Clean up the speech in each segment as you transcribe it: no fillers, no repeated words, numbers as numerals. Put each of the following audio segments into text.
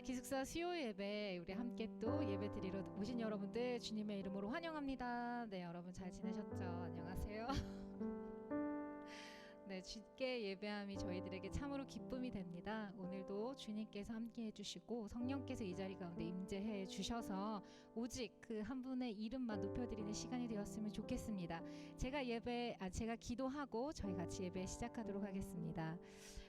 기숙사 수요 예배 우리 함께 또 예배 드리러 오신 여러분들 주님의 이름으로 환영합니다. 네, 여러분 잘 지내셨죠? 안녕하세요. 네, 주께 예배함이 저희들에게 참으로 기쁨이 됩니다. 오늘도 주님께서 함께 해주시고 성령께서 이 자리 가운데 임재해 주셔서 오직 그 한 분의 이름만 높여드리는 시간이 되었으면 좋겠습니다. 제가 기도하고 저희 같이 예배 시작하도록 하겠습니다.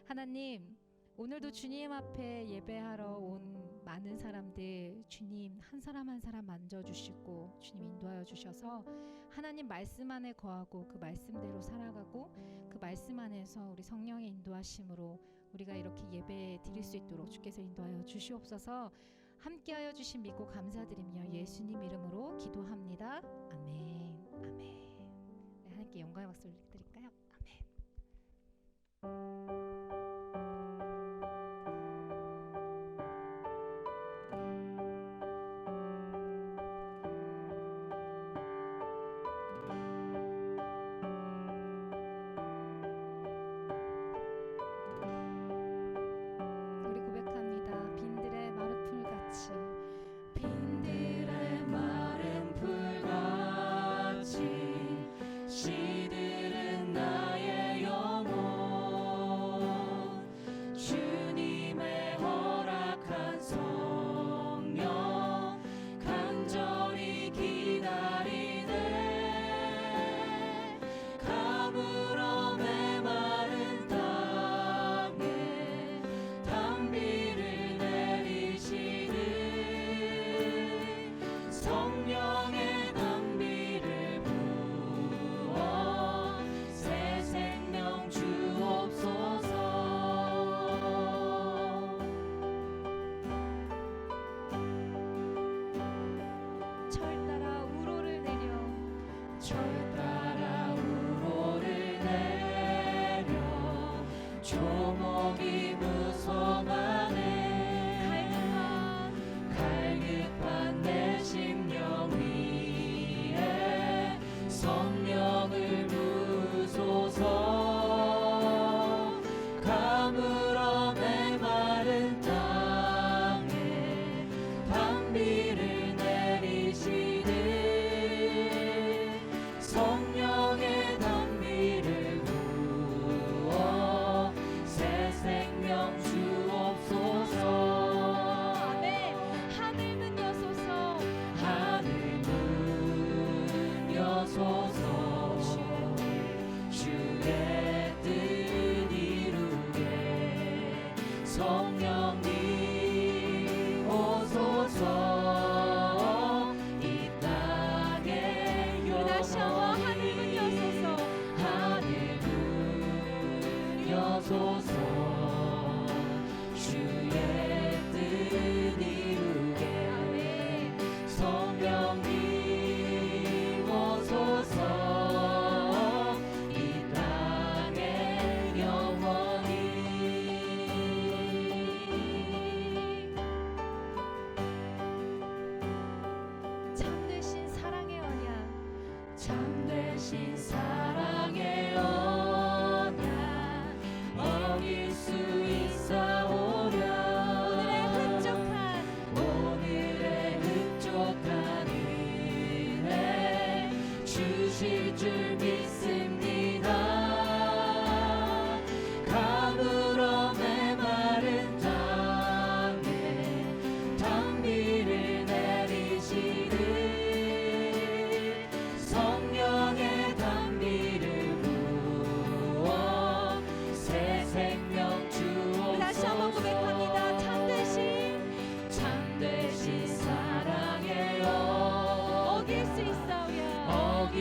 하나님, 오늘도 주님 앞에 예배하러 온 많은 사람들 주님 한 사람 한 사람 만져주시고 주님 인도하여 주셔서 하나님 말씀 안에 거하고 그 말씀대로 살아가고 그 말씀 안에서 우리 성령의 인도하심으로 우리가 이렇게 예배 드릴 수 있도록 주께서 인도하여 주시옵소서. 함께하여 주신 믿고 감사드리며 예수님 이름으로 기도합니다. 아멘. 아멘. 네, 하나님께 영광의 박수 드릴까요? 아멘.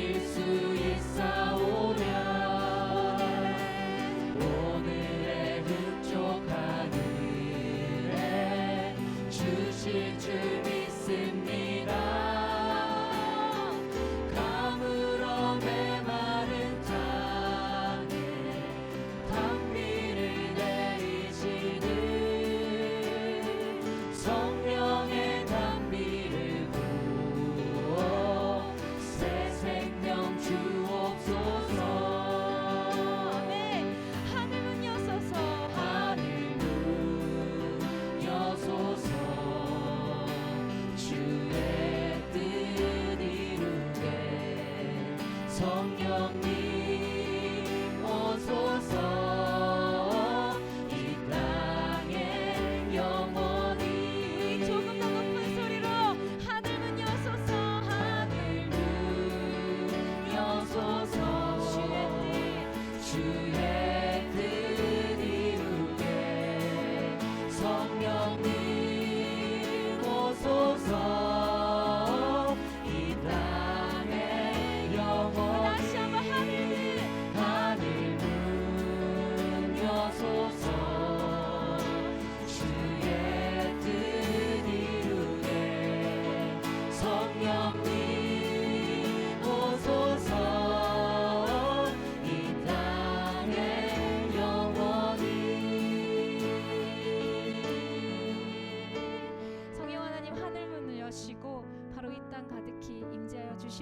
어길 수 있사오랴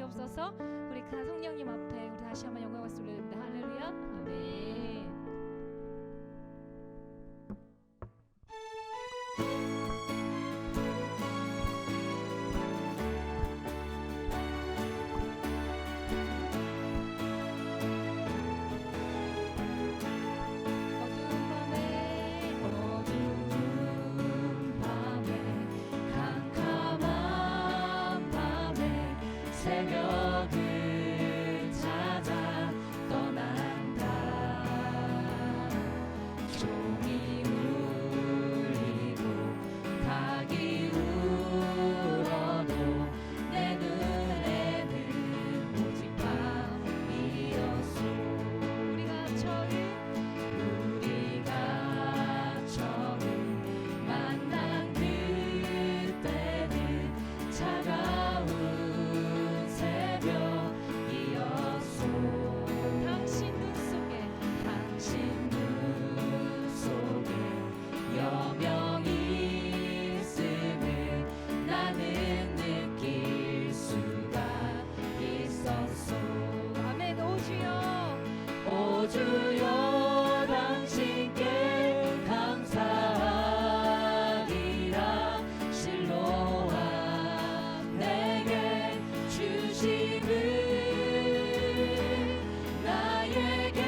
주시옵소서. 우리 그 성령님 앞에 우리 다시 한번 영광을 올려드립니다. 할렐루야. 아멘. 새벽을 찾아 떠난다. 종이 울리고 닭이 울어도 내 눈에는 오직 밤이었소. 우리가 처음 만난 그때는 차가운 새벽이었소. 당신 눈 속에 여명이 있음을 나는 느낄 수가 있었소. 아멘. 오 주여. 오 주여 당신께 감사하리라. 실로와 내게 주심을 나에게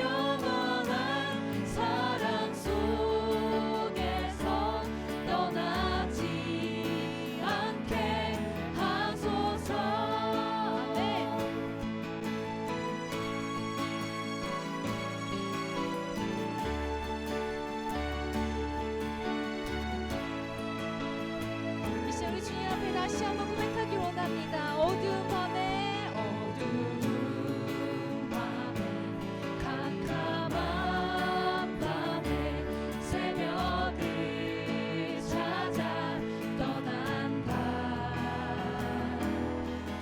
영원한 사랑 속에서 떠나지 않게 하소서. 아멘. 이 시간 우리 주님 앞에 다시 한번 고백하기 원합니다. 어두운 밤에 캄캄한 밤에 새벽을 찾아 떠난다.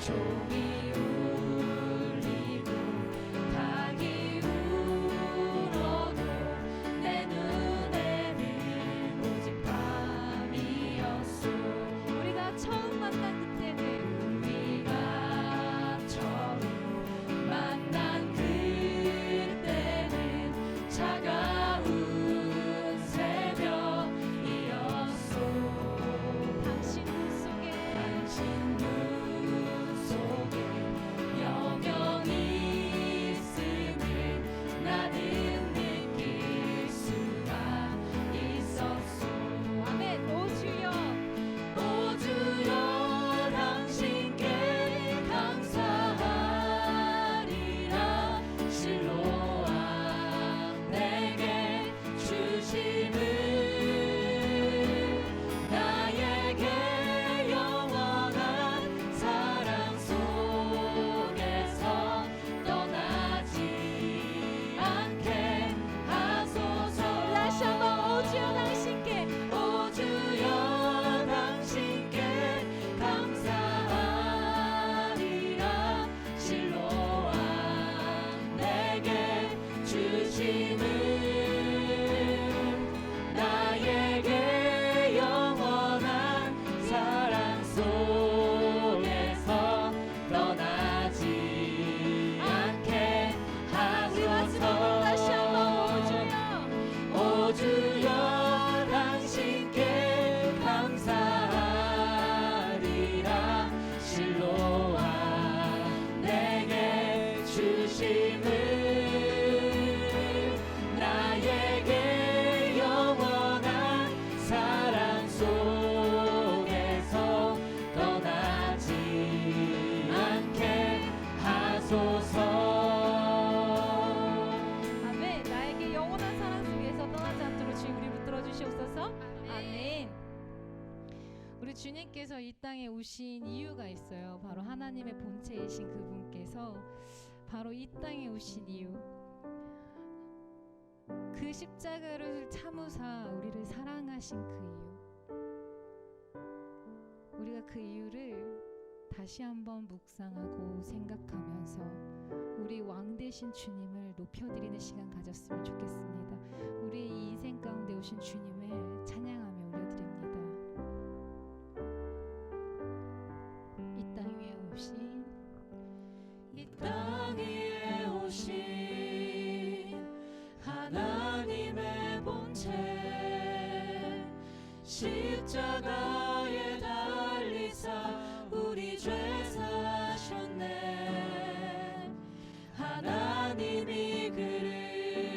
종이 울리고 닭이 울어도 내 눈에는 오직 밤이었소. 우리가 처음 만난 그때는 우리가 처음 만난 그때는 차가운 새벽이었소. 당신 눈 속에 여명이 있음을 나는 느낄 수가 있었소. 아멘. 오 주여. 오 주여 당신께 감사하리라. 실로와 내게 주심을 나에게 영원한 사랑 속에서 떠나지 않게 하소서. 다시 한번 오 주여 당신께. 오 주여 당신께 감사하리라. 실로와 내게 주심을 나에게 영원한 사랑 속에서 떠나지 않게 우리 마지막으로 하소서. 다시 한번 오 주여. 오 주여 당신께 감사하리라. 실로와 내게 주심을 나에게 영원한 사랑 속에서 떠나지 않게 하소서. 아멘. 나에게 영원한 사랑 속에서 떠나지 않도록 주님 우리 붙들어 주시옵소서. 아멘. 우리 주님께서 이 땅에 오신 이유가 있어요. 바로 하나님의 본체이신 그분께서 바로 이 땅에 오신 이유, 그 십자가를 참으사 우리를 사랑하신 그 이유, 우리가 그 이유를 다시 한번 묵상하고 생각하면서 우리 왕 되신 주님을 높여드리는 시간 가졌으면 좋겠습니다. 우리 이 인생 가운데 오신 주님을 찬양하며 올려드립니다. 이 땅 위에 오신 본체 십자가에 달리사 우리 죄 사셨네. 하나님이 그를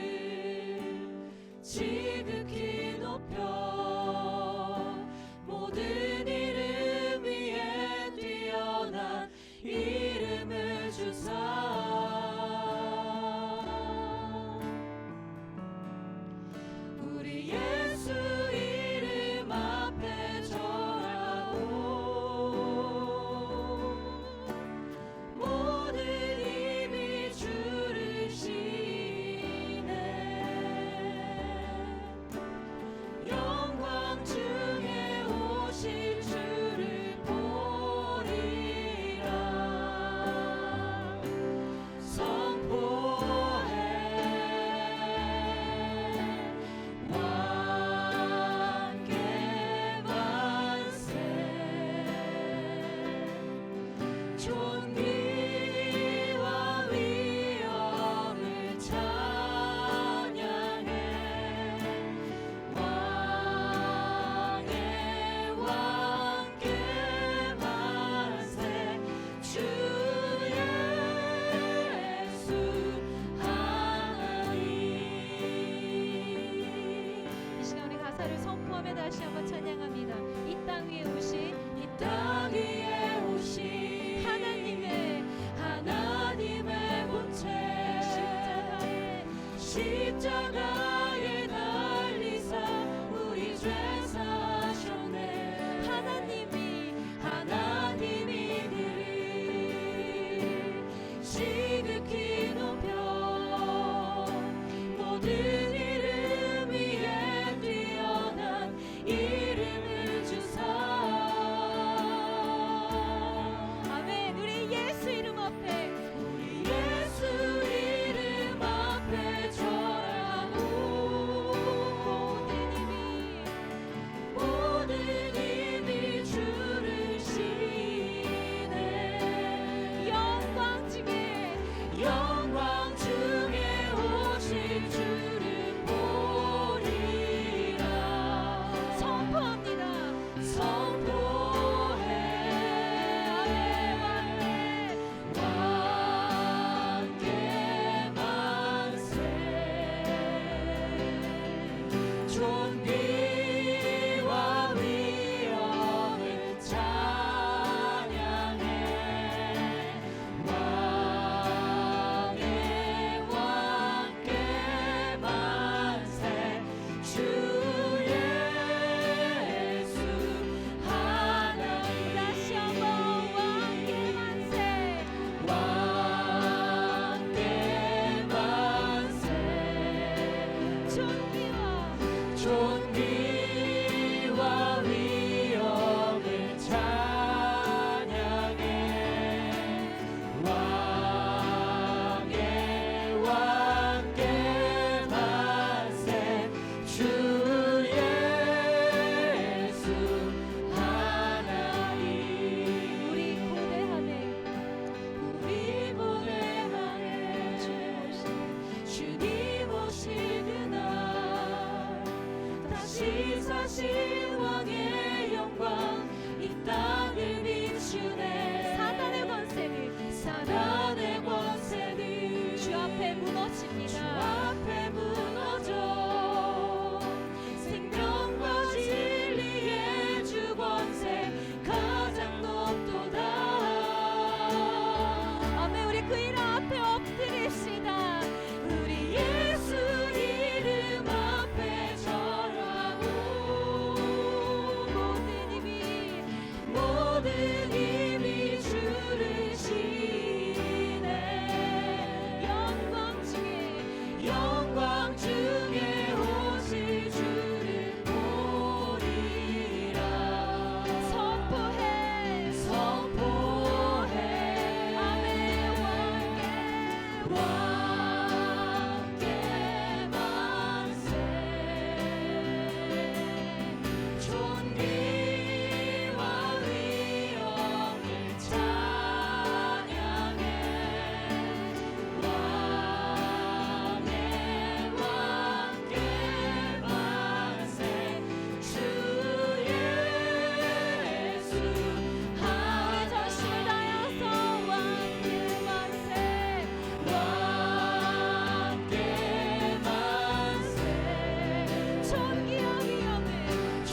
지극히 높여 모든 이름 위에 뛰어난 이름을 주사 우리 예수 이름 앞에 절하고 모든 입이 주를 시네. 영광 중에 오실 주를 보리라 선포해. 왕께 만세 존귀와 위엄을 찬양해. 왕의 왕께 만세 주 예수 하나님. 이 시간 우리 가사를 선포하며 다시 한번 찬양합니다. 이 땅 위에 오신 하나님의 본체 십자가에 달리사 우리 죄 사셨네. 하나님이 그를 지극히 높여 모든 이름 위에 뛰어난 이름을 주사. 아멘. 우리 예수 이름 앞에 절하고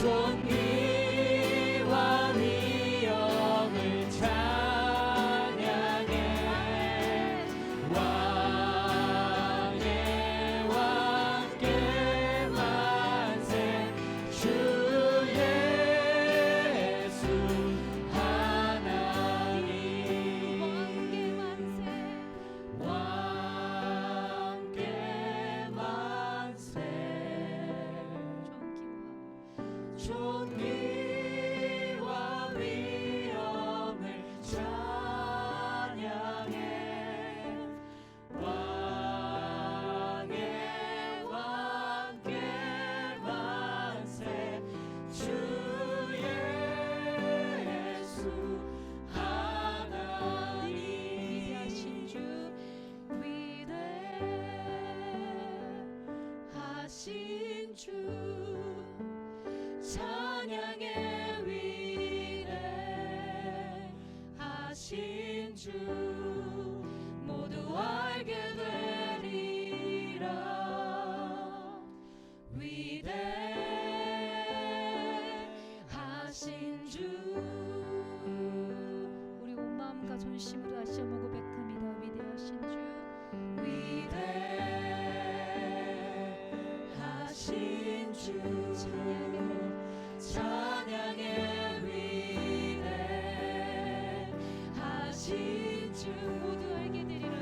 존귀와 위엄을 찬양해 왕의 왕께 만세 주 예수 하나님 왕께 만세 존귀와 위엄을 찬양해 왕의 왕께 만세 주 예수 하나님 위대하신 주 위대하신 주 찬양의 위대하신 주 모두 알게 되리라 위대하신 주 우리 온 마음과 전심으로 다시 한번 고백합니다. 위대하신 주 위대하신 주 찬양의 위대하신 주 모두 알게 되리라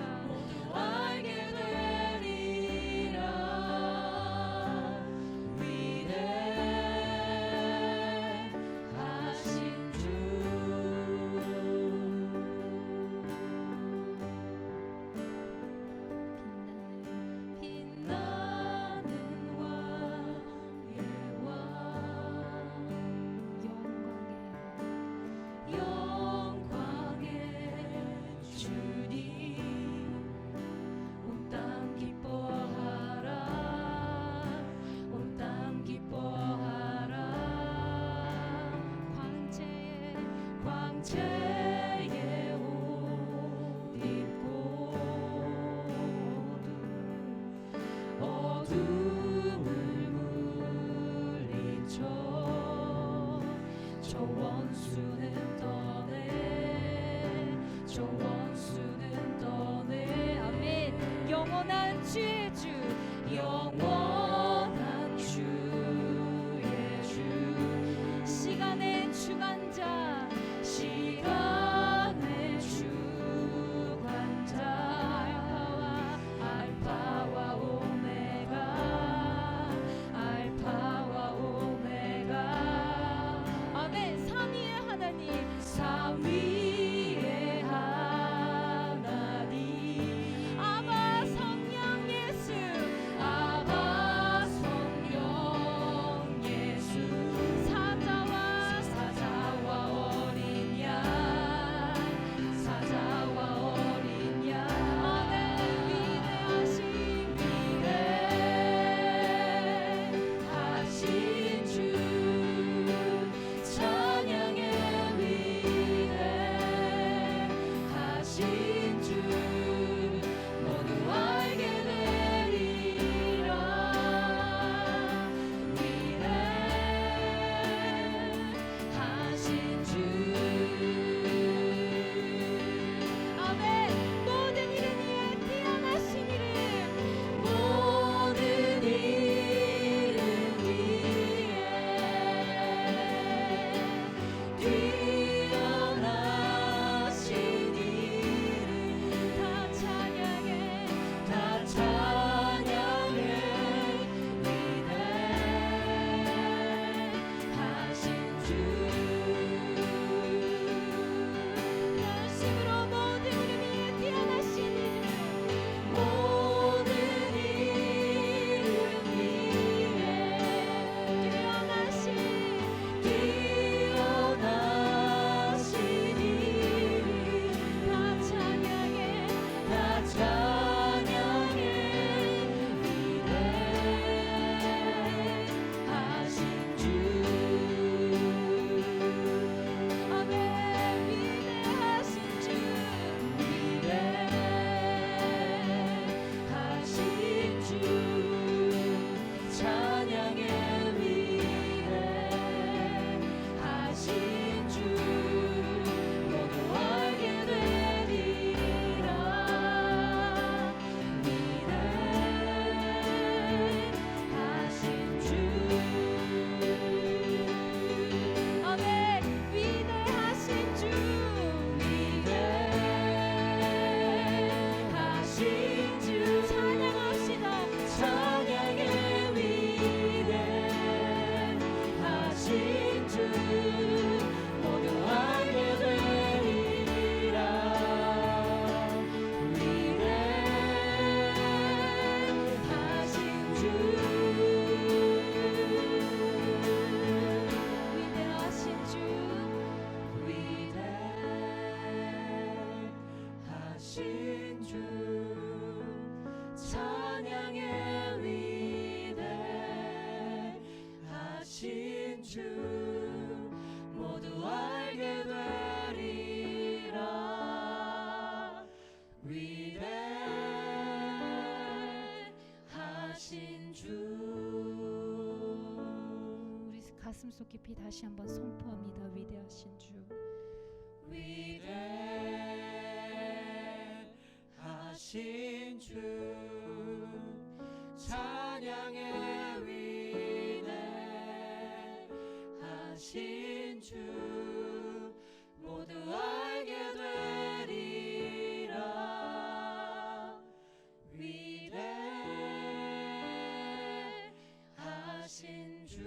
위대하신 주 빛나는 왕의 왕 영광의 주님 온 땅 기뻐하라 온 땅 기뻐하라 광채에 옷 입고 어둠을 물리쳐 저 원수는 떠내 저 원수는 떠내 아멘 영원한 주의 주 영원한 주의 주 시간의 주관자 시간의 주관자 알파와 오메가 알파와 오메가 아멘 삼위의 하나님 삼위의 하나님 주 모두 알게 되리라. 위대하신 주. 우리 가슴 속 깊이 다시 한번 선포합니다. 위대하신 주. 위대하신 주 찬양의 위대하신 주 모두 알게 되리라. 위대하신 주.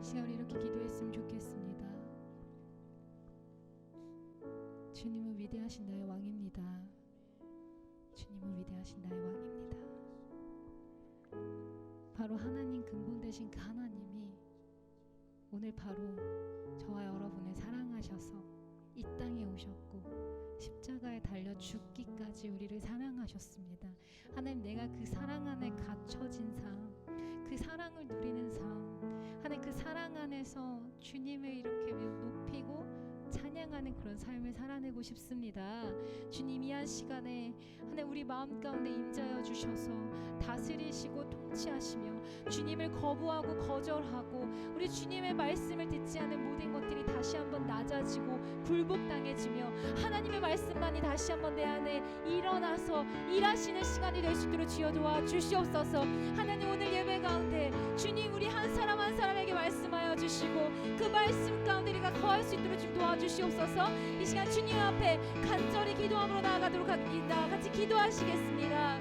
이 시간 우리 이렇게 기도했으면 좋겠습니다. 주님은 위대하신 나의 왕입니다. 주님은 위대하신 나의 왕입니다. 바로 하나님 근본 되신 그 하나님이 오늘 바로 저와 여러분을 사랑하셔서 이 땅에 오셨고 십자가에 달려 죽기까지 우리를 사랑하셨습니다. 하나님, 내가 그 사랑 안에 갇혀진 삶, 그 사랑을 누리는 삶, 하나님 그 사랑 안에서 주님을 이렇게 높이고 찬양하는 그런 삶을 살아내고 싶습니다. 주님, 이 한 시간에 하나님 우리 마음 가운데 임재하여 주셔서 다스리시고 통치하시며 주님을 거부하고 거절하고 우리 주님의 말씀을 듣지 않은 모든 것들이 다시 한번 낮아지고 굴복당해지며 하나님의 말씀만이 다시 한번 내 안에 일어나서 일하시는 시간이 될 수 있도록 주여 도와주시옵소서. 하나님, 오늘 예배 가운데 주님 우리 한 사람 한 사람에게 말씀하여 주시고 그 말씀 가운데 우리가 거할 수 있도록 좀 도와주시옵소서. 이 시간 주님 앞에 간절히 기도함으로 나아가도록 합니다. 같이 기도하시겠습니다.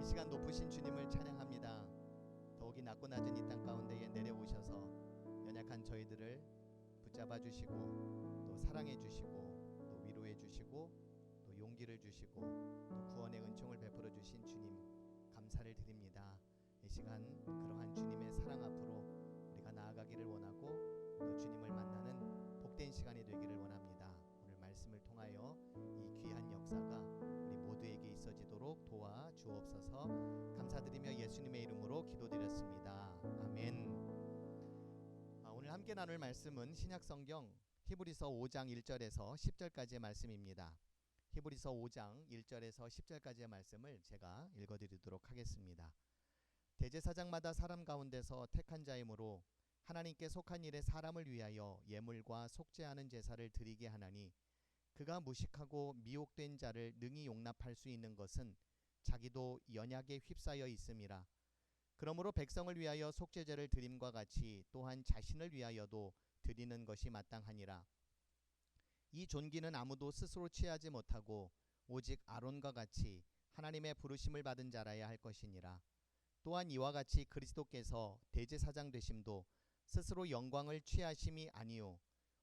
이 시간 높으신 주님을 찬양합니다. 더욱이 낮고 낮은 이 땅 가운데에 내려오셔서 연약한 저희들을 붙잡아 주시고 또 사랑해 주시고 또 위로해 주시고 또 용기를 주시고 또 구원의 은총을 베풀어 주신 주님 감사를 드립니다. 이 시간 그러한 주님의 사랑 앞으로 우리가 나아가기를 원하고 또 주님을 만나는 복된 시간이 되기를 원합니다. 오늘 말씀을 통하여 이 귀한 역사가 우리 모두에게 있어지도록 도와 주옵소서. 감사드리며 예수님의 이름으로 기도드렸습니다. 아멘. 오늘 함께 나눌 말씀은 신약성경 히브리서 5장 1절에서 10절까지의 말씀입니다. 히브리서 5장 1절에서 10절까지의 말씀을 제가 읽어드리도록 하겠습니다. 대제사장마다 사람 가운데서 택한 자이므로 하나님께 속한 일에 사람을 위하여 예물과 속죄하는 제사를 드리게 하나니 그가 무식하고 미혹된 자를 능히 용납할 수 있는 것은 자기도 연약에 휩싸여 있음이라. 그러므로 백성을 위하여 속죄제를 드림과 같이 또한 자신을 위하여도 드리는 것이 마땅하니라. 이 존귀는 아무도 스스로 취하지 못하고 오직 아론과 같이 하나님의 부르심을 받은 자라야 할 것이니라. 또한 이와 같이 그리스도께서 대제사장 되심도 스스로 영광을 취하심이 아니요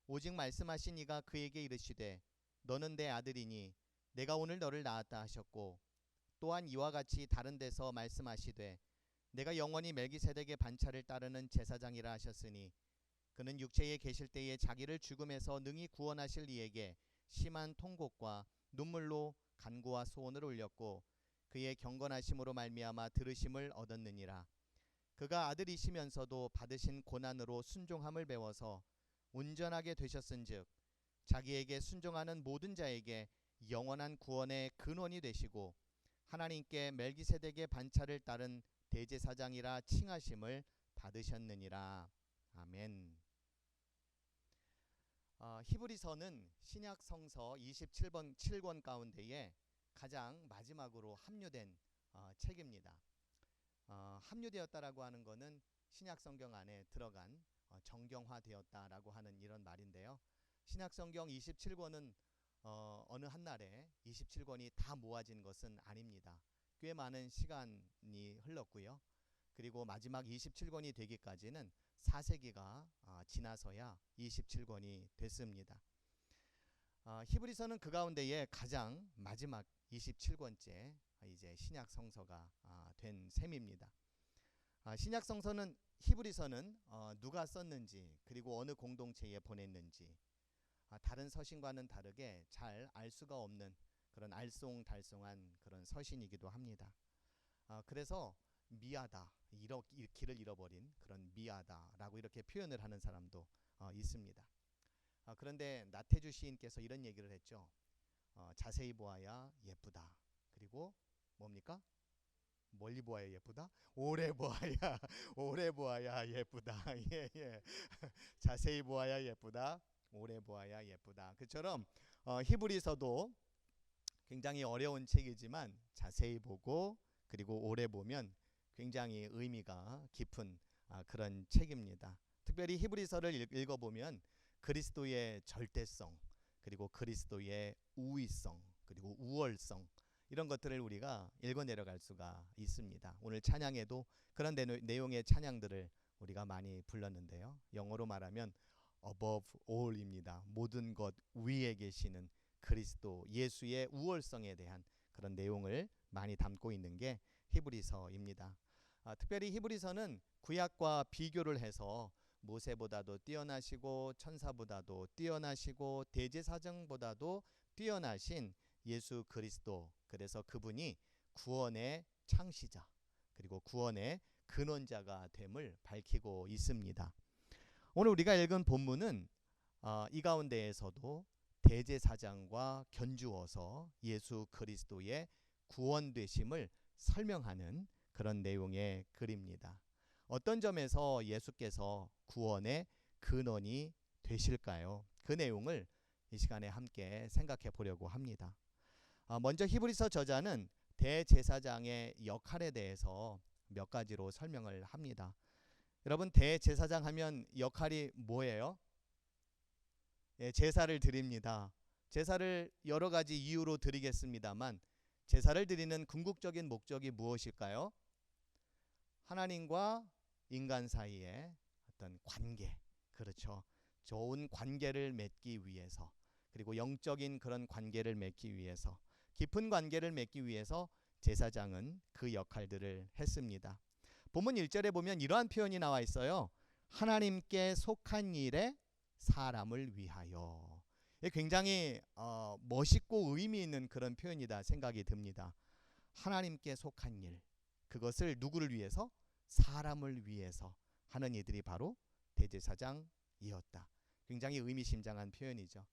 오직 말씀하신 이가 그에게 이르시되 너는 내 아들이니 내가 오늘 너를 낳았다 하셨고, 또한 이와 같이 다른 데서 말씀하시되 내가 영원히 멜기세덱의 반차를 따르는 제사장이라 하셨으니 그는 육체에 계실 때에 자기를 죽음에서 능히 구원하실 이에게 심한 통곡과 눈물로 간구와 소원을 올렸고 그의 경건하심으로 말미암아 들으심을 얻었느니라. 그가 아들이시면서도 받으신 고난으로 순종함을 배워서 온전하게 되셨은즉 자기에게 순종하는 모든 자에게 영원한 구원의 근원이 되시고 하나님께 멜기세덱의 반차를 따른 대제사장이라 칭하심을 받으셨느니라. 아멘. 히브리서는 신약 성서 27권 가운데에 가장 마지막으로 합류된 책입니다. 합류되었다라고 하는 것은 신약 성경 안에 들어간 정경화되었다라고 하는 이런 말인데요. 신약 성경 27권은 어느 한날에 27권이 다 모아진 것은 아닙니다. 꽤 많은 시간이 흘렀고요. 그리고 마지막 27권이 되기까지는 4세기가 지나서야 27권이 됐습니다. 히브리서는 그 가운데에 가장 마지막 27권째 이제 신약 성서가 된 셈입니다. 신약 성서는 히브리서는 누가 썼는지 그리고 어느 공동체에 보냈는지 다른 서신과는 다르게 잘 알 수가 없는 그런 알쏭달쏭한 그런 서신이기도 합니다. 그래서 미하다, 길을 잃어버린 그런 미하다라고 이렇게 표현을 하는 사람도 있습니다. 그런데 나태주 시인께서 이런 얘기를 했죠. 자세히 보아야 예쁘다. 그리고 뭡니까? 멀리 보아야 예쁘다? 오래 보아야 오래 보아야 예쁘다. 예. 자세히 보아야 예쁘다. 오래 보아야 예쁘다. 그처럼 히브리서도 굉장히 어려운 책이지만 자세히 보고 그리고 오래 보면 굉장히 의미가 깊은 그런 책입니다. 특별히 히브리서를 읽어보면 그리스도의 절대성, 그리고 그리스도의 우위성, 그리고 우월성, 이런 것들을 우리가 읽어 내려갈 수가 있습니다. 오늘 찬양에도 그런 내용의 찬양들을 우리가 많이 불렀는데요. 영어로 말하면 above all입니다. 모든 것 위에 계시는 그리스도 예수의 우월성에 대한 그런 내용을 많이 담고 있는 게 히브리서입니다. 특별히 히브리서는 구약과 비교를 해서 모세보다도 뛰어나시고 천사보다도 뛰어나시고 대제사장보다도 뛰어나신 예수 그리스도, 그래서 그분이 구원의 창시자 그리고 구원의 근원자가 됨을 밝히고 있습니다. 오늘 우리가 읽은 본문은 이 가운데에서도 대제사장과 견주어서 예수 그리스도의 구원되심을 설명하는 그런 내용의 글입니다. 어떤 점에서 예수께서 구원의 근원이 되실까요? 그 내용을 이 시간에 함께 생각해 보려고 합니다. 먼저 히브리서 저자는 대제사장의 역할에 대해서 몇 가지로 설명을 합니다. 여러분, 대제사장 하면 역할이 뭐예요? 제사를 드립니다. 제사를 여러 가지 이유로 드리겠습니다만 제사를 드리는 궁극적인 목적이 무엇일까요? 하나님과 인간 사이의 어떤 관계, 그렇죠. 좋은 관계를 맺기 위해서, 그리고 영적인 그런 관계를 맺기 위해서, 깊은 관계를 맺기 위해서 제사장은 그 역할들을 했습니다. 본문 1절에 보면 이러한 표현이 나와 있어요. 하나님께 속한 일에 사람을 위하여. 굉장히 멋있고 의미 있는 그런 표현이다 생각이 듭니다. 하나님께 속한 일, 그것을 누구를 위해서? 사람을 위해서 하는 이들이 바로 대제사장이었다. 굉장히 의미심장한 표현이죠.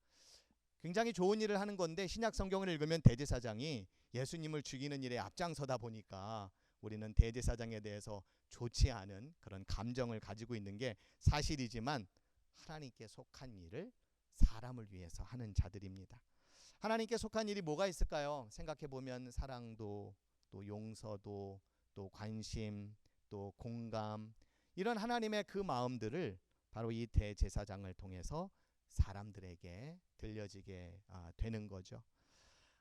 굉장히 좋은 일을 하는 건데 신약 성경을 읽으면 대제사장이 예수님을 죽이는 일에 앞장서다 보니까 우리는 대제사장에 대해서 좋지 않은 그런 감정을 가지고 있는 게 사실이지만 하나님께 속한 일을 사람을 위해서 하는 자들입니다. 하나님께 속한 일이 뭐가 있을까요? 생각해 보면 사랑도, 또 용서도, 또 관심, 또 공감, 이런 하나님의 그 마음들을 바로 이 대제사장을 통해서 사람들에게 들려지게 되는 거죠.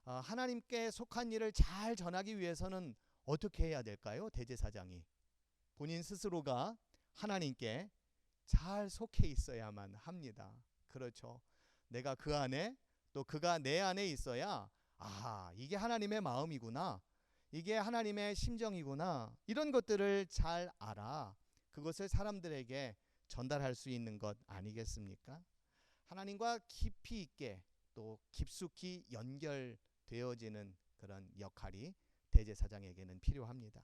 하나님께 속한 일을 잘 전하기 위해서는 어떻게 해야 될까요? 대제사장이 본인 스스로가 하나님께 잘 속해 있어야만 합니다. 그렇죠. 내가 그 안에, 또 그가 내 안에 있어야 이게 하나님의 마음이구나, 이게 하나님의 심정이구나, 이런 것들을 잘 알아 그것을 사람들에게 전달할 수 있는 것 아니겠습니까? 하나님과 깊이 있게 또 깊숙이 연결되어지는 그런 역할이 대제사장에게는 필요합니다.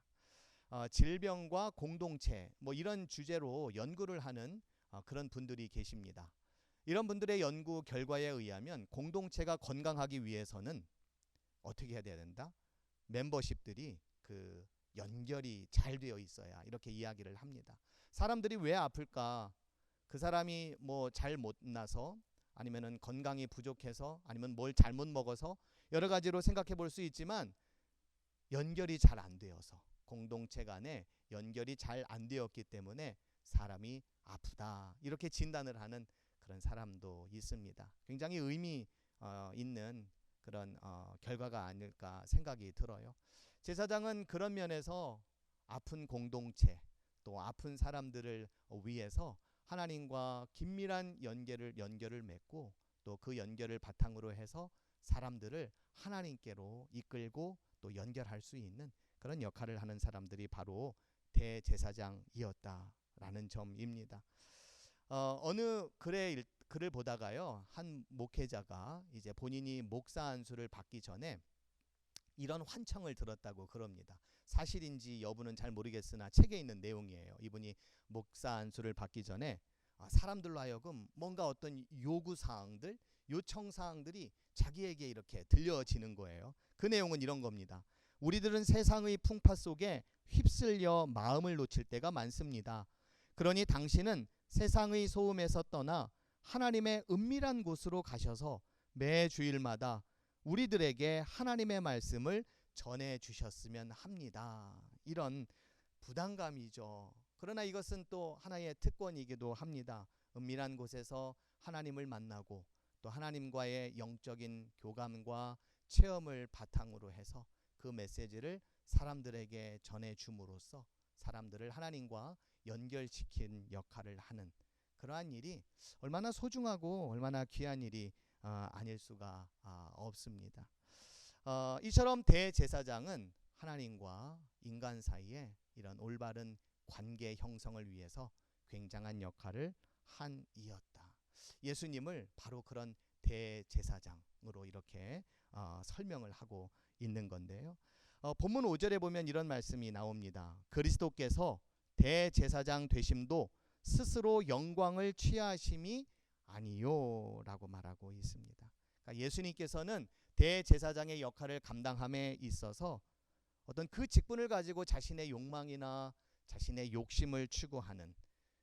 질병과 공동체 이런 주제로 연구를 하는 그런 분들이 계십니다. 이런 분들의 연구 결과에 의하면 공동체가 건강하기 위해서는 어떻게 해야 된다? 멤버십들이 그 연결이 잘 되어 있어야 이렇게 이야기를 합니다. 사람들이 왜 아플까? 그 사람이 잘 못나서, 아니면은 건강이 부족해서, 아니면 뭘 잘못 먹어서, 여러 가지로 생각해 볼 수 있지만 연결이 잘 안 되어서, 공동체 간에 연결이 잘 안 되었기 때문에 사람이 아프다, 이렇게 진단을 하는 그런 사람도 있습니다. 굉장히 의미 있는 그런 결과가 아닐까 생각이 들어요. 제사장은 그런 면에서 아픈 공동체, 또 아픈 사람들을 위해서 하나님과 긴밀한 연결을 맺고, 또 그 연결을 바탕으로 해서 사람들을 하나님께로 이끌고 또 연결할 수 있는 그런 역할을 하는 사람들이 바로 대제사장이었다라는 점입니다. 어느 글을 보다가요, 한 목회자가 이제 본인이 목사 안수를 받기 전에 이런 환청을 들었다고 그럽니다. 사실인지 여부는 잘 모르겠으나 책에 있는 내용이에요. 이분이 목사 안수를 받기 전에 사람들로 하여금 뭔가 어떤 요구사항들, 요청사항들이 자기에게 이렇게 들려지는 거예요. 그 내용은 이런 겁니다. 우리들은 세상의 풍파 속에 휩쓸려 마음을 놓칠 때가 많습니다. 그러니 당신은 세상의 소음에서 떠나 하나님의 은밀한 곳으로 가셔서 매 주일마다 우리들에게 하나님의 말씀을 전해 주셨으면 합니다. 이런 부담감이죠. 그러나 이것은 또 하나의 특권이기도 합니다. 은밀한 곳에서 하나님을 만나고, 또 하나님과의 영적인 교감과 체험을 바탕으로 해서 그 메시지를 사람들에게 전해 줌으로써 사람들을 하나님과 연결시킨 역할을 하는 그러한 일이 얼마나 소중하고 얼마나 귀한 일이 아닐 수가 없습니다. 이처럼 대제사장은 하나님과 인간 사이에 이런 올바른 관계 형성을 위해서 굉장한 역할을 한 이였다. 예수님을 바로 그런 대제사장으로 이렇게 설명을 하고 있는 건데요. 본문 5절에 보면 이런 말씀이 나옵니다. 그리스도께서 대제사장 되심도 스스로 영광을 취하심이 아니요 라고 말하고 있습니다. 그러니까 예수님께서는 대제사장의 역할을 감당함에 있어서 어떤 그 직분을 가지고 자신의 욕망이나 자신의 욕심을 추구하는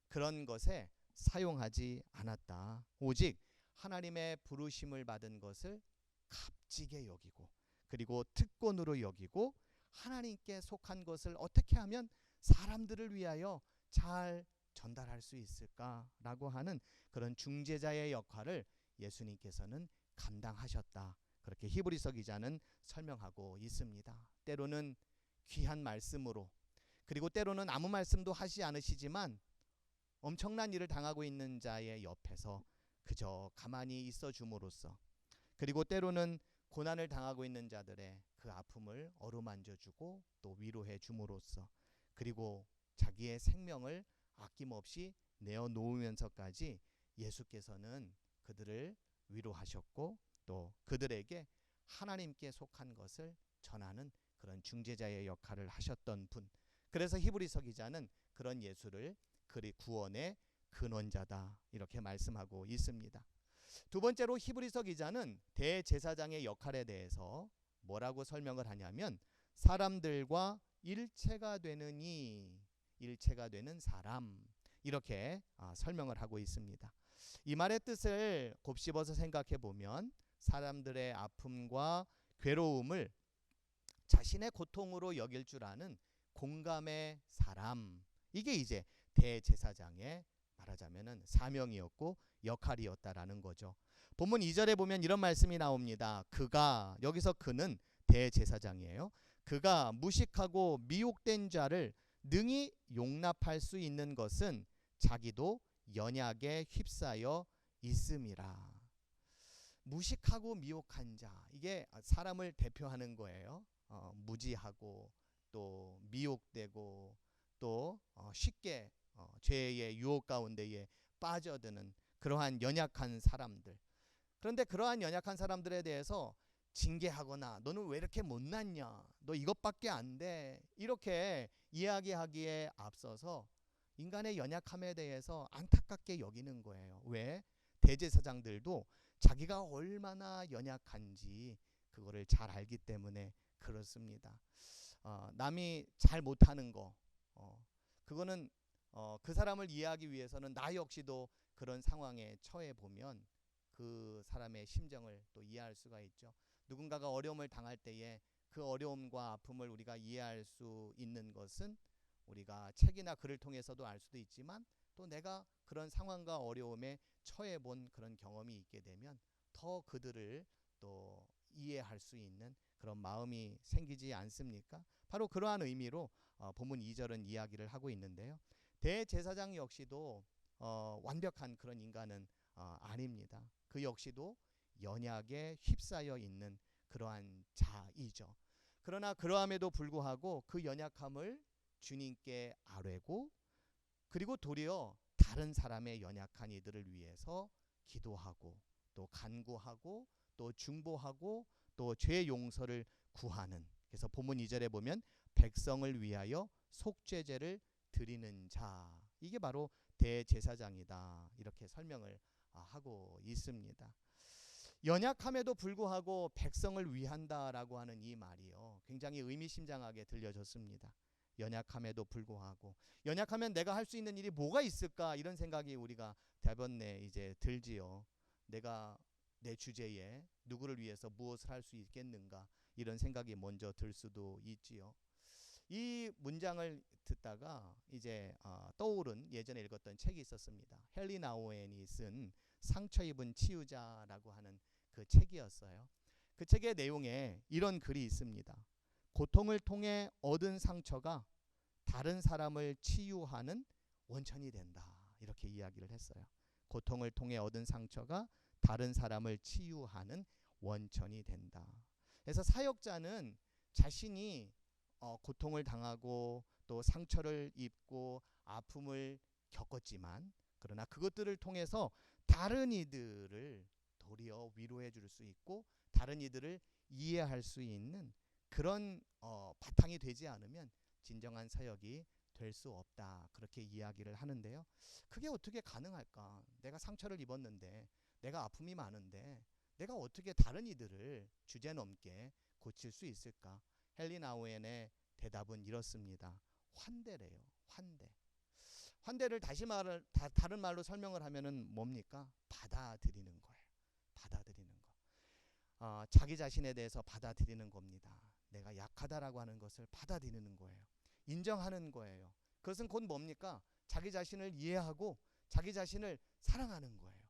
그런 것에 사용하지 않았다. 오직 하나님의 부르심을 받은 것을 값지게 여기고, 그리고 특권으로 여기고, 하나님께 속한 것을 어떻게 하면 사람들을 위하여 잘 전달할 수 있을까라고 하는 그런 중재자의 역할을 예수님께서는 감당하셨다. 그렇게 히브리서 기자는 설명하고 있습니다. 때로는 귀한 말씀으로, 그리고 때로는 아무 말씀도 하지 않으시지만 엄청난 일을 당하고 있는 자의 옆에서 그저 가만히 있어 줌으로써, 그리고 때로는 고난을 당하고 있는 자들의 그 아픔을 어루만져 주고 또 위로해 줌으로써, 그리고 자기의 생명을 아낌없이 내어놓으면서까지 예수께서는 그들을 위로하셨고, 또 그들에게 하나님께 속한 것을 전하는 그런 중재자의 역할을 하셨던 분. 그래서 히브리서 기자는 그런 예수를 그리 구원의 근원자다 이렇게 말씀하고 있습니다. 두 번째로 히브리서 기자는 대제사장의 역할에 대해서 뭐라고 설명을 하냐면, 사람들과 일체가 되느니, 일체가 되는 사람, 이렇게 설명을 하고 있습니다. 이 말의 뜻을 곱씹어서 생각해 보면 사람들의 아픔과 괴로움을 자신의 고통으로 여길 줄 아는 공감의 사람. 이게 이제 대제사장의 말하자면은 사명이었고 역할이었다라는 거죠. 본문 2절에 보면 이런 말씀이 나옵니다. 그가, 여기서 그는 대제사장이에요. 그가 무식하고 미혹된 자를 능히 용납할 수 있는 것은 자기도 연약에 휩싸여 있음이라. 무식하고 미혹한 자, 이게 사람을 대표하는 거예요. 무지하고 또 미혹되고 또 쉽게 죄의 유혹 가운데에 빠져드는 그러한 연약한 사람들. 그런데 그러한 연약한 사람들에 대해서 징계하거나 너는 왜 이렇게 못났냐, 너 이것밖에 안 돼, 이렇게 이야기하기에 앞서서 인간의 연약함에 대해서 안타깝게 여기는 거예요. 왜? 대제사장들도 자기가 얼마나 연약한지 그거를 잘 알기 때문에 그렇습니다. 남이 잘 못하는 거, 그거는 그 사람을 이해하기 위해서는 나 역시도 그런 상황에 처해 보면 그 사람의 심정을 또 이해할 수가 있죠. 누군가가 어려움을 당할 때에 그 어려움과 아픔을 우리가 이해할 수 있는 것은 우리가 책이나 글을 통해서도 알 수도 있지만, 또 내가 그런 상황과 어려움에 처해 본 그런 경험이 있게 되면 더 그들을 또 이해할 수 있는 그런 마음이 생기지 않습니까? 바로 그러한 의미로 본문 2절은 이야기를 하고 있는데요. 대제사장 역시도 완벽한 그런 인간은 아닙니다. 그 역시도 연약에 휩싸여 있는 그러한 자이죠. 그러나 그러함에도 불구하고 그 연약함을 주님께 아뢰고, 그리고 도리어 다른 사람의 연약한 이들을 위해서 기도하고 또 간구하고 또 중보하고 또 죄 용서를 구하는, 그래서 본문 2절에 보면 백성을 위하여 속죄제를 드리는 자, 이게 바로 대제사장이다, 이렇게 설명을 하고 있습니다. 연약함에도 불구하고 백성을 위한다라고 하는 이 말이요, 굉장히 의미심장하게 들려졌습니다. 연약함에도 불구하고, 연약하면 내가 할 수 있는 일이 뭐가 있을까, 이런 생각이 우리가 대번에 이제 들지요. 내가 내 주제에 누구를 위해서 무엇을 할 수 있겠는가, 이런 생각이 먼저 들 수도 있지요. 이 문장을 듣다가 이제 떠오른 예전에 읽었던 책이 있었습니다. 헨리 나우엔이 쓴 상처 입은 치유자라고 하는 그 책이었어요. 그 책의 내용에 이런 글이 있습니다. 고통을 통해 얻은 상처가 다른 사람을 치유하는 원천이 된다, 이렇게 이야기를 했어요. 고통을 통해 얻은 상처가 다른 사람을 치유하는 원천이 된다. 그래서 사역자는 자신이 고통을 당하고 또 상처를 입고 아픔을 겪었지만, 그러나 그것들을 통해서 다른 이들을 도리어 위로해 줄 수 있고 다른 이들을 이해할 수 있는 그런 바탕이 되지 않으면 진정한 사역이 될 수 없다, 그렇게 이야기를 하는데요. 그게 어떻게 가능할까? 내가 상처를 입었는데, 내가 아픔이 많은데 내가 어떻게 다른 이들을 주제넘게 고칠 수 있을까? 헨리 나우엔의 대답은 이렇습니다. 환대래요. 환대. 환대를 다른 말로 설명을 하면은 뭡니까? 받아들이는 거예요. 받아들이는 거. 자기 자신에 대해서 받아들이는 겁니다. 내가 약하다라고 하는 것을 받아들이는 거예요. 인정하는 거예요. 그것은 곧 뭡니까? 자기 자신을 이해하고 자기 자신을 사랑하는 거예요.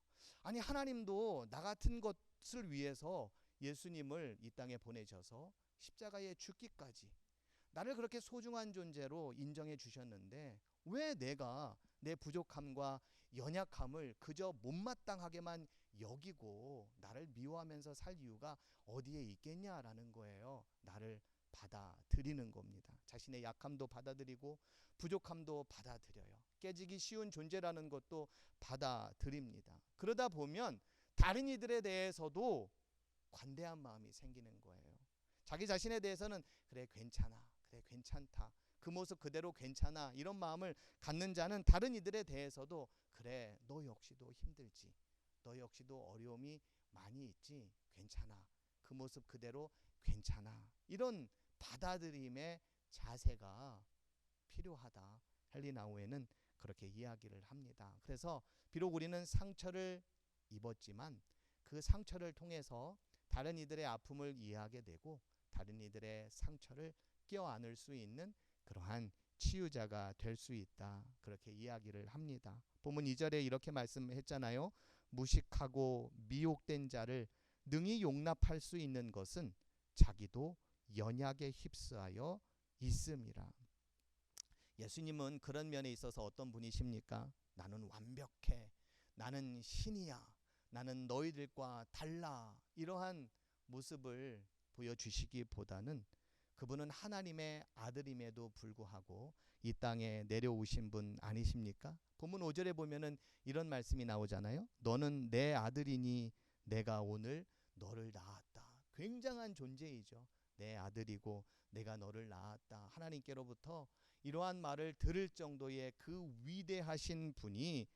아니, 하나님도 나 같은 것을 위해서 예수님을 이 땅에 보내셔서 십자가에 죽기까지 나를 그렇게 소중한 존재로 인정해 주셨는데, 왜 내가 내 부족함과 연약함을 그저 못마땅하게만 여기고 나를 미워하면서 살 이유가 어디에 있겠냐라는 거예요. 나를 받아들이는 겁니다. 자신의 약함도 받아들이고 부족함도 받아들여요. 깨지기 쉬운 존재라는 것도 받아들입니다. 그러다 보면 다른 이들에 대해서도 관대한 마음이 생기는 거예요. 자기 자신에 대해서는 그래 괜찮아, 그래 괜찮다, 그 모습 그대로 괜찮아, 이런 마음을 갖는 자는 다른 이들에 대해서도 그래 너 역시도 힘들지, 너 역시도 어려움이 많이 있지, 괜찮아, 그 모습 그대로 괜찮아, 이런 받아들임의 자세가 필요하다. 헨리 나우엔은 그렇게 이야기를 합니다. 그래서 비록 우리는 상처를 입었지만 그 상처를 통해서 다른 이들의 아픔을 이해하게 되고 다른 이들의 상처를 껴안을 수 있는 그러한 치유자가 될 수 있다. 그렇게 이야기를 합니다. 본문 2절에 이렇게 말씀했잖아요. 무식하고 미혹된 자를 능히 용납할 수 있는 것은 자기도 연약에 휩싸여 있음이라. 예수님은 그런 면에 있어서 어떤 분이십니까? 나는 완벽해. 나는 신이야. 나는 너희들과 달라. 이러한 모습을 보여주시기보다는 그분은 하나님의 아들임에도 불구하고 이 땅에 내려오신 분 아니십니까? 본문 5절에 보면은 이런 말씀이 나오잖아요. 너는 내 아들이니 내가 오늘 너를 낳았다. 굉장한 존재이죠. 내 아들이고 내가 너를 낳았다. 하나님께로부터 이러한 말을 들을 정도의 그 위대하신 분이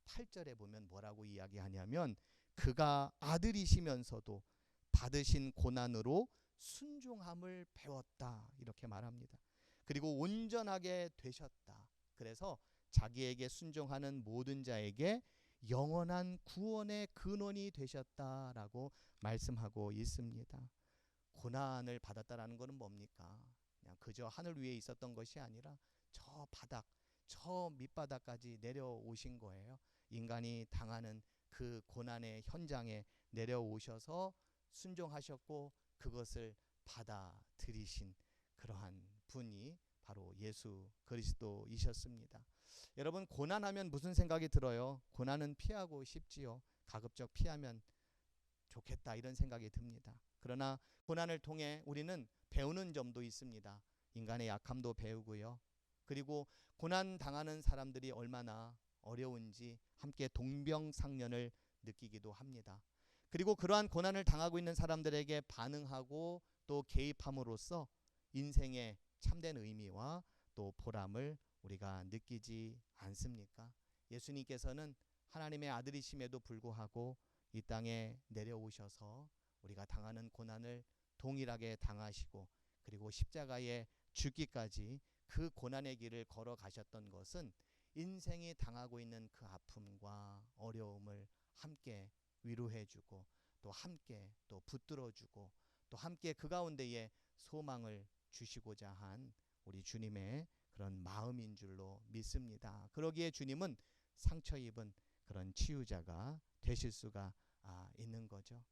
8절에 보면 뭐라고 이야기하냐면 그가 아들이시면서도 받으신 고난으로 순종함을 배웠다. 이렇게 말합니다. 그리고 온전하게 되셨다. 그래서 자기에게 순종하는 모든 자에게 영원한 구원의 근원이 되셨다라고 말씀하고 있습니다. 고난을 받았다라는 것은 뭡니까? 그냥 그저 하늘 위에 있었던 것이 아니라 저 바닥, 저 밑바닥까지 내려오신 거예요. 인간이 당하는 그 고난의 현장에 내려오셔서 순종하셨고 그것을 받아들이신 그러한 분이 바로 예수 그리스도이셨습니다. 여러분, 고난하면 무슨 생각이 들어요? 고난은 피하고 싶지요. 가급적 피하면 좋겠다 이런 생각이 듭니다. 그러나 고난을 통해 우리는 배우는 점도 있습니다. 인간의 약함도 배우고요. 그리고 고난 당하는 사람들이 얼마나 어려운지 함께 동병상련을 느끼기도 합니다. 그리고 그러한 고난을 당하고 있는 사람들에게 반응하고 또 개입함으로써 인생의 참된 의미와 또 보람을 우리가 느끼지 않습니까? 예수님께서는 하나님의 아들이심에도 불구하고 이 땅에 내려오셔서 우리가 당하는 고난을 동일하게 당하시고 그리고 십자가에 죽기까지 그 고난의 길을 걸어가셨던 것은 인생이 당하고 있는 그 아픔과 어려움을 함께 위로해주고 또 함께 또 붙들어주고 또 함께 그 가운데에 소망을 주시고자 한 우리 주님의 그런 마음인 줄로 믿습니다. 그러기에 주님은 상처 입은 그런 치유자가 되실 수가 있는 거죠.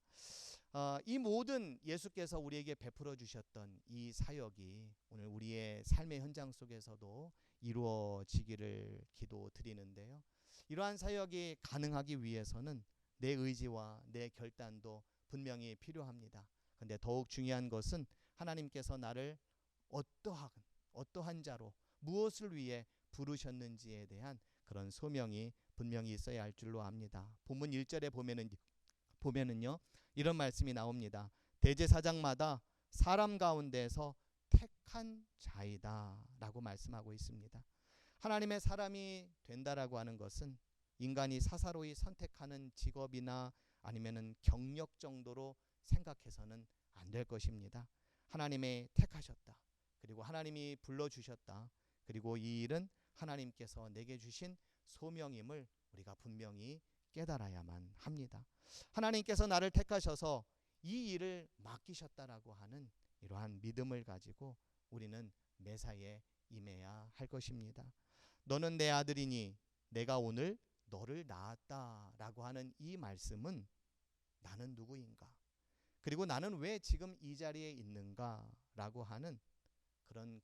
이 모든 예수께서 우리에게 베풀어 주셨던 이 사역이 오늘 우리의 삶의 현장 속에서도 이루어지기를 기도드리는데요. 이러한 사역이 가능하기 위해서는 내 의지와 내 결단도 분명히 필요합니다. 근데 더욱 중요한 것은 하나님께서 나를 어떠한 자로 무엇을 위해 부르셨는지에 대한 그런 소명이 분명히 있어야 할 줄로 압니다. 본문 1절에 보면은요 이런 말씀이 나옵니다. 대제사장마다 사람 가운데서 택한 자이다 라고 말씀하고 있습니다. 하나님의 사람이 된다라고 하는 것은 인간이 사사로이 선택하는 직업이나 아니면은 경력 정도로 생각해서는 안 될 것입니다. 하나님이 택하셨다. 그리고 하나님이 불러주셨다. 그리고 이 일은 하나님께서 내게 주신 소명임을 우리가 분명히 깨달아야만 합니다. 하나님께서 나를 택하셔서 이 일을 맡기셨다라고 하는 이러한 믿음을 가지고 우리는 매사에 임해야 할 것입니다. 너는 내 아들이니 내가 오늘 너를 낳았다라고 하는 이 말씀은 나는 누구인가? 그리고 나는 왜 지금 이 자리에 있는가라고 하는 그런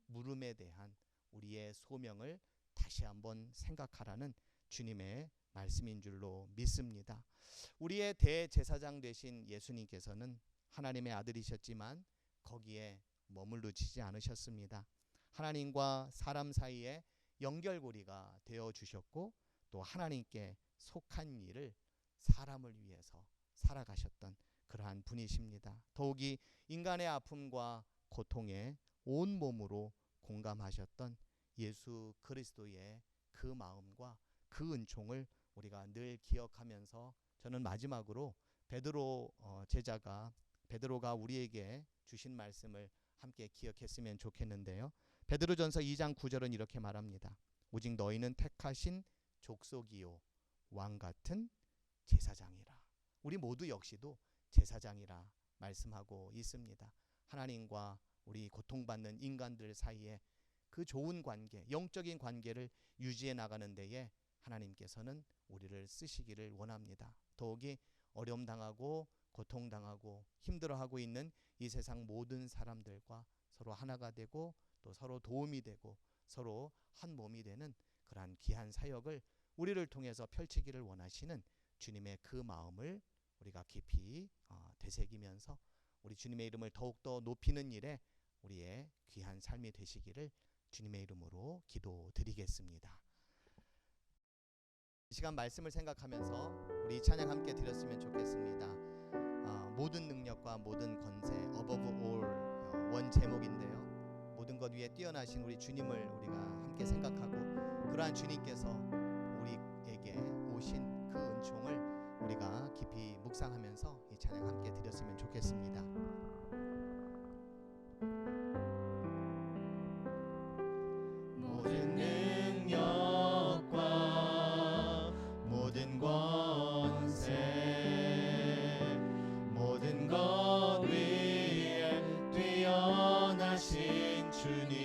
물음에 대한 우리의 소명을 다시 한번 생각하라는 주님의 말씀인 줄로 믿습니다. 우리의 대제사장 되신 예수님께서는 하나님의 아들이셨지만 거기에 머물르지 않으셨습니다. 하나님과 사람 사이에 연결고리가 되어 주셨고 또 하나님께 속한 일을 사람을 위해서 살아가셨던 그러한 분이십니다. 더욱이 인간의 아픔과 고통에 온몸으로 공감하셨던 예수 그리스도의 그 마음과 그 은총을 우리가 늘 기억하면서 저는 마지막으로 베드로 베드로가 우리에게 주신 말씀을 함께 기억했으면 좋겠는데요. 베드로전서 2장 9절은 이렇게 말합니다. 오직 너희는 택하신 족속이요 왕 같은 제사장이라. 우리 모두 역시도 제사장이라 말씀하고 있습니다. 하나님과 우리 고통받는 인간들 사이에 그 좋은 관계, 영적인 관계를 유지해 나가는 데에 하나님께서는 우리를 쓰시기를 원합니다. 더욱이 어려움 당하고 고통 당하고 힘들어하고 있는 이 세상 모든 사람들과 서로 하나가 되고 또 서로 도움이 되고 서로 한 몸이 되는 그러한 귀한 사역을 우리를 통해서 펼치기를 원하시는 주님의 그 마음을 우리가 깊이 되새기면서 우리 주님의 이름을 더욱더 높이는 일에 우리의 귀한 삶이 되시기를 주님의 이름으로 기도드리겠습니다. 이 시간 말씀을 생각하면서 우리 찬양 함께 드렸으면 좋겠습니다. 모든 능력과 모든 권세 above all 원 제목인데요. 모든 것 위에 뛰어나신 우리 주님을 우리가 함께 생각하고 그러한 주님께서 우리에게 오신 그 은총을 우리가 깊이 묵상하면서 이 찬양 함께 드렸으면 좋겠습니다. 모든 능력과 모든 권세 모든 것 위에 뛰어나신 주님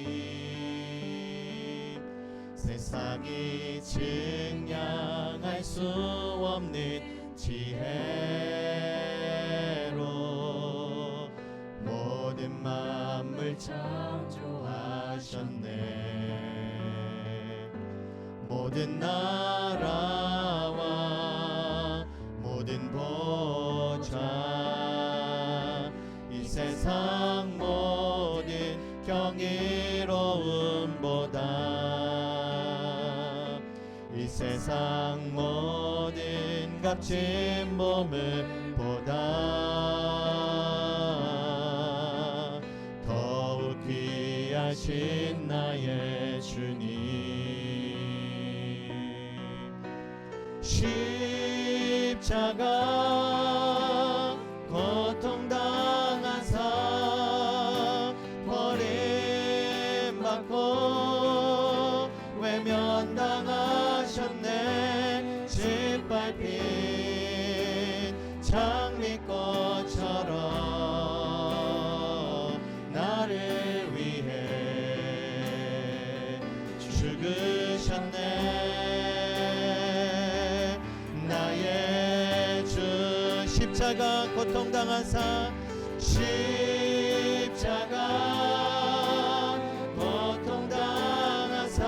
세상이 증량할 수 없는 지혜로 모든 만물 창조하셨네. 모든 나라와 모든 보좌 이 세상 모든 경이로움보다 이 세상 모든 값진 보물보다 더욱 귀하신 나의 주님 십자가 고통당하사 버림받고 외면당하셨네. 짓밟힌 장미꽃처럼 나를 위해 죽으셨네. 나의 주 십자가 고통당하사 십자가 고통당하사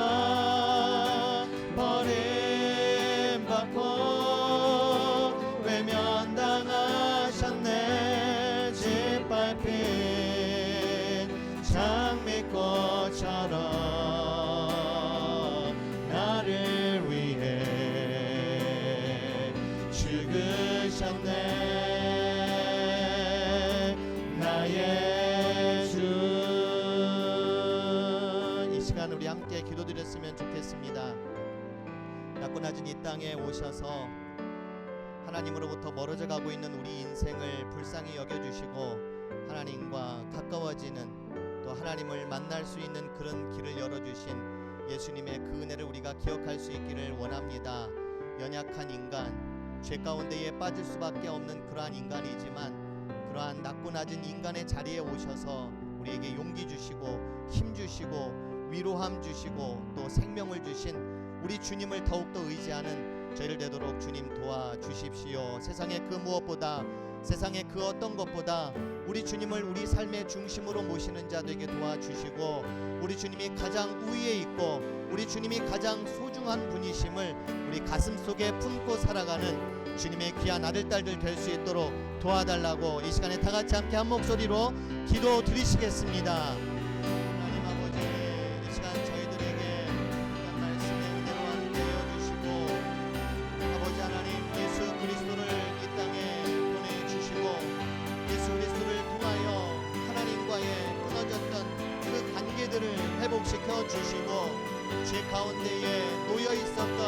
버림받고 외면당하셨네. 짓밟힌 장미꽃처럼 나를 위해 죽으셨네. 나의 주. 이 시간 우리 함께 기도드렸으면 좋겠습니다. 낮고 낮은 이 땅에 오셔서 하나님으로부터 멀어져 가고 있는 우리 인생을 불쌍히 여겨주시고 하나님과 가까워지는 또 하나님을 만날 수 있는 그런 길을 열어주신 예수님의 그 은혜를 우리가 기억할 수 있기를 원합니다. 연약한 인간, 죄 가운데에 빠질 수밖에 없는 그러한 인간이지만 그러한 낮고 낮은 인간의 자리에 오셔서 우리에게 용기 주시고 힘 주시고 위로함 주시고 또 생명을 주신 우리 주님을 더욱더 의지하는 저희를 되도록 주님 도와주십시오. 세상의 그 무엇보다 세상의 그 어떤 것보다 우리 주님을 우리 삶의 중심으로 모시는 자 되게 도와주시고 우리 주님이 가장 우위에 있고 우리 주님이 가장 소중한 분이심을 우리 가슴 속에 품고 살아가는 주님의 귀한 아들 딸들 될 수 있도록 도와달라고 이 시간에 다 같이 함께 한 목소리로 기도 드리시겠습니다. 하나님 아버지, 이 시간 저희들에게 귀한 말씀의 은혜로 함께해 주시고 아버지 하나님 예수 그리스도를 이 땅에 보내주시고 예수 그리스도를 통하여 하나님과의 끊어졌던 그 관계들을 회복시켜 주시고 죄 가운데에 놓여 있었던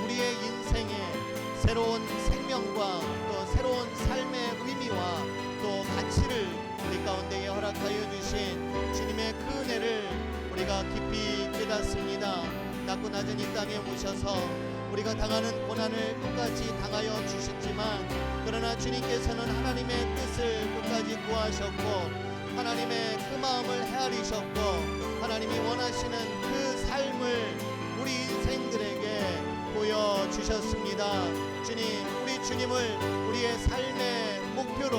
우리의 인생에 새로운 생명과 또 새로운 삶의 의미와 또 가치를 우리 가운데에 허락하여 주신 주님의 그 은혜를 우리가 깊이 깨닫습니다. 낮고 낮은 이 땅에 오셔서 우리가 당하는 고난을 끝까지 당하여 주셨지만 그러나 주님께서는 하나님의 뜻을 끝까지 구하셨고 하나님의 그 마음을 헤아리셨고 하나님이 원하시는 그 삶을 우리 인생들에게 보여주셨습니다. 주님, 우리 주님을 우리의 삶의 목표로,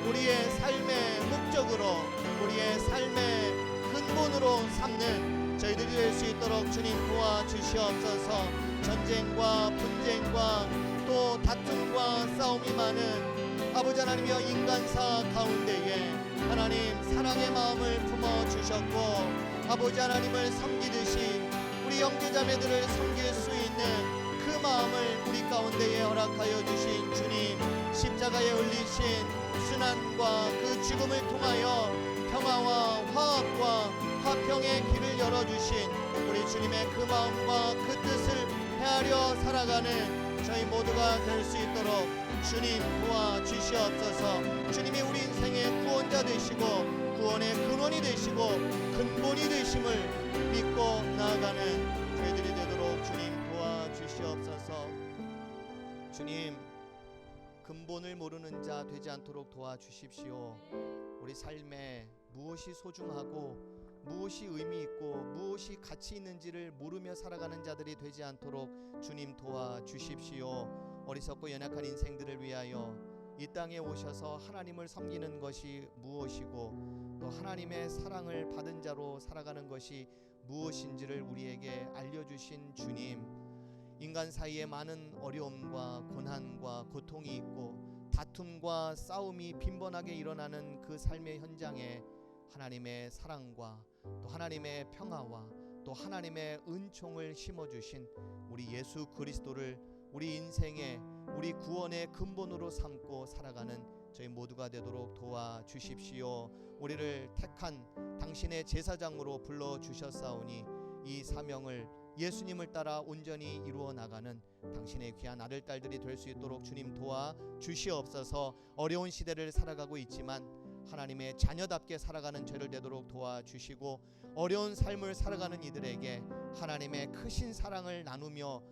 우리의 삶의 목적으로, 우리의 삶의 근본으로 삼는 저희들이 될 수 있도록 주님 도와주시옵소서. 전쟁과 분쟁과 또 다툼과 싸움이 많은 아버지 하나님이여 인간사 가운데에 하나님 사랑의 마음을 품어주셨고, 아버지 하나님을 섬기듯이 우리 형제자매들을 섬길 수 있는 그 마음을 우리 가운데에 허락하여 주신 주님, 십자가에 흘리신 순환과 그 죽음을 통하여 평화와 화합과 화평의 길을 열어주신 우리 주님의 그 마음과 그 뜻을 헤아려 살아가는 저희 모두가 될 수 있도록 주님 도와주시옵소서. 주님이 우리 인생의 구원자 되시고 구원의 근원이 되시고 근본이 되심을 믿고 나아가는 저희들이 되도록 주님 도와주시옵소서. 주님, 근본을 모르는 자 되지 않도록 도와주십시오. 우리 삶에 무엇이 소중하고 무엇이 의미 있고 무엇이 가치 있는지를 모르며 살아가는 자들이 되지 않도록 주님 도와주십시오. 어리석고 연약한 인생들을 위하여 이 땅에 오셔서 하나님을 섬기는 것이 무엇이고 또 하나님의 사랑을 받은 자로 살아가는 것이 무엇인지를 우리에게 알려주신 주님, 인간 사이에 많은 어려움과 고난과 고통이 있고 다툼과 싸움이 빈번하게 일어나는 그 삶의 현장에 하나님의 사랑과 또 하나님의 평화와 또 하나님의 은총을 심어주신 우리 예수 그리스도를 우리 인생의 우리 구원의 근본으로 삼고 살아가는 저희 모두가 되도록 도와주십시오. 우리를 택한 당신의 제사장으로 불러주셨사오니 이 사명을 예수님을 따라 온전히 이루어 나가는 당신의 귀한 아들 딸들이 될 수 있도록 주님 도와주시옵소서. 어려운 시대를 살아가고 있지만 하나님의 자녀답게 살아가는 저를 되도록 도와주시고, 어려운 삶을 살아가는 이들에게 하나님의 크신 사랑을 나누며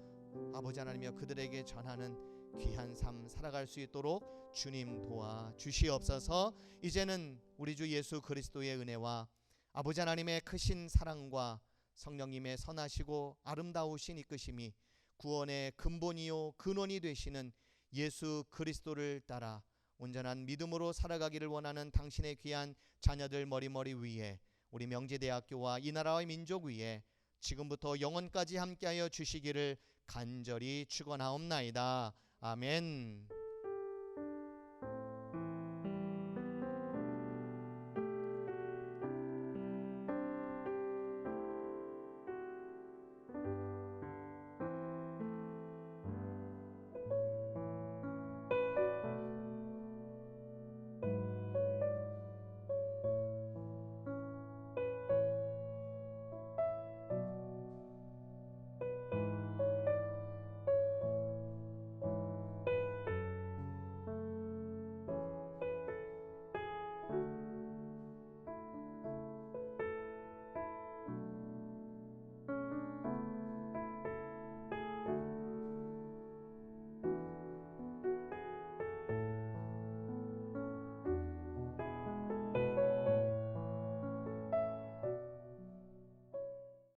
아버지 하나님이여 그들에게 전하는 귀한 삶 살아갈 수 있도록 주님 도와주시옵소서. 이제는 우리 주 예수 그리스도의 은혜와 아버지 하나님의 크신 사랑과 성령님의 선하시고 아름다우신 이끄심이 구원의 근본이요 근원이 되시는 예수 그리스도를 따라 온전한 믿음으로 살아가기를 원하는 당신의 귀한 자녀들 머리머리 위에, 우리 명제대학교와 이 나라의 민족 위에 지금부터 영원까지 함께하여 주시기를 간절히 축원하옵나이다. 아멘.